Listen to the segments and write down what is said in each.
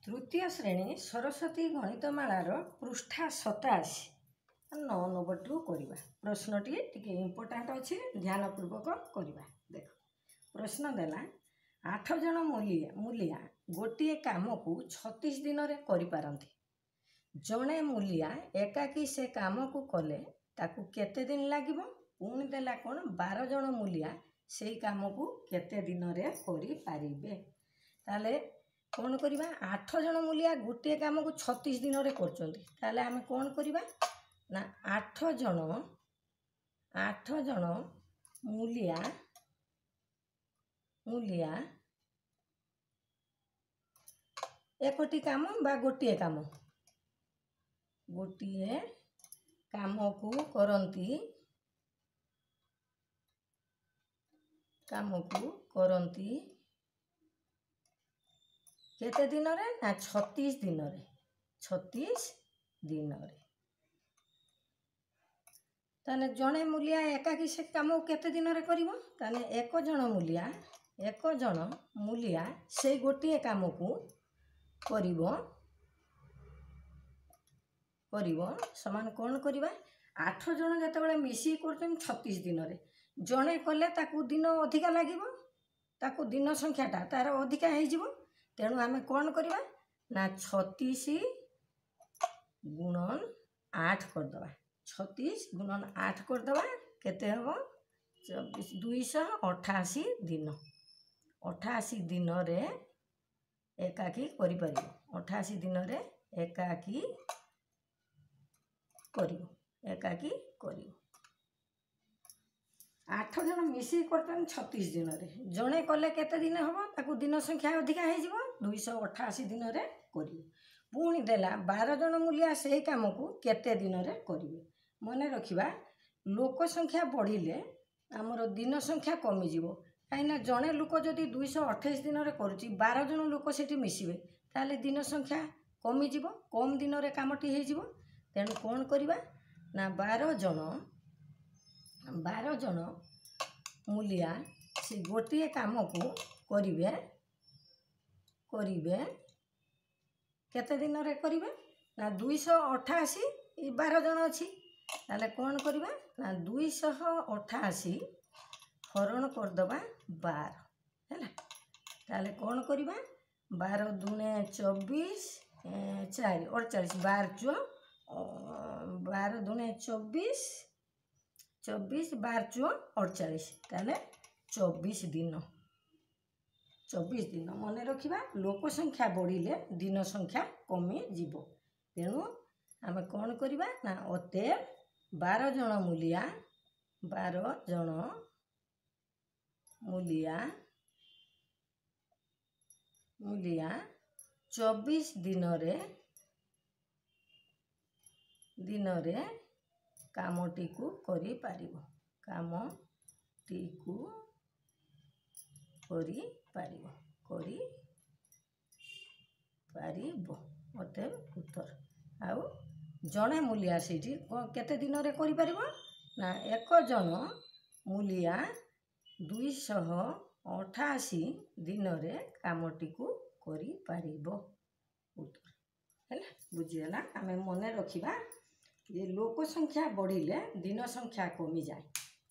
तृतीय श्रेणी सरस्वती गणितमालार पृष्ठा 87 9 नंबर करवा प्रश्नटी टिके इम्पोर्टाट अच्छे ध्यानपूर्वक करवा। देख प्रश्न देला 8 जन मूलिया गोटे काम को 36 दिन में करिपारंती। जड़े मूलिया एकाकी से काम को कले ताकू केते दिन लागिबो। पुणी देला कौन 12 जन मूलिया से काम को केते दिन में करिपारिबे। ताले कौन करवा 8 जन मूलिया गोटे काम को 36 दिन में कर आम कौन करवा ना 8 जन मूलिया एकोटी काम बा गोटे काम को करंती केते दिन रे ना 36 दिन रे 36 दिन रे। ताने जड़े मूलिया एकाकी से काम केते दिन रे करिवो। ताने एक जन मूलिया से गोटे काम को करिवो समान कौन करवा 8 जन जते मिसी कर 36 दिन रे जड़े कले ताकू दिन अधिका लगे ताकू दिन संख्याटा तार अधिका हो तेणु आम कौन करवा ना 36 गुणन 8 करदे 36 गुणन 8 करदे केते हम 288 दिन 88 दिन रे एकाकी करिपार 88 दिन रे एकाकी कर 8 जन मिसी कर 36 दिन रे जड़े कले केते दिन हम ताकू दिन संख्या अधिका हो 288 दिन रे करिवो। पुणी देला 12 जन मूलिया से काम को केते दिन रे करिवे। मन रखिबा लोक संख्या बढ़िले आमर दिन संख्या कमी जीवो कहीं जड़े लोक जदि 228 दिन रे करुची 12 जन लोक सेठी मिसिबे ताले दिन संख्या कमी जीवो कम दिन रे कामटी हो जीवो। तेणु कौन करवा ना 12 जन मूलिया से गोटे काम को करिवे केते दिन रे करिवे ना 288 12 जन अच्छी ताले कौन करवा ना 288 हरण करदबा 12 है ताले कौन करवा 12 दूने 24 4 48 12 दूने 24 24 12 48 ताले 24 दिन मन रखिबा लोक संख्या बढ़िले दिन संख्या कमी जीवो। तेणु आम कौन करवा ना अतएव 12 जन मूलिया 24 दिन रे कामटी को करि पारिबो अतएव उत्तर आउ जड़े मूलिया से केते दिन रे करि पारिबो ना 1 जन मूलिया 288 दिन रे कामटी को करि पारिबो उत्तर है बुझीगला। आम मन रखिबा जे लोक संख्या बढ़िले दिन संख्या कमी जाए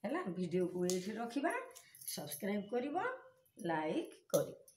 है। वीडियो को ये रखिबा सब्सक्राइब करिबो लाइक करिबो।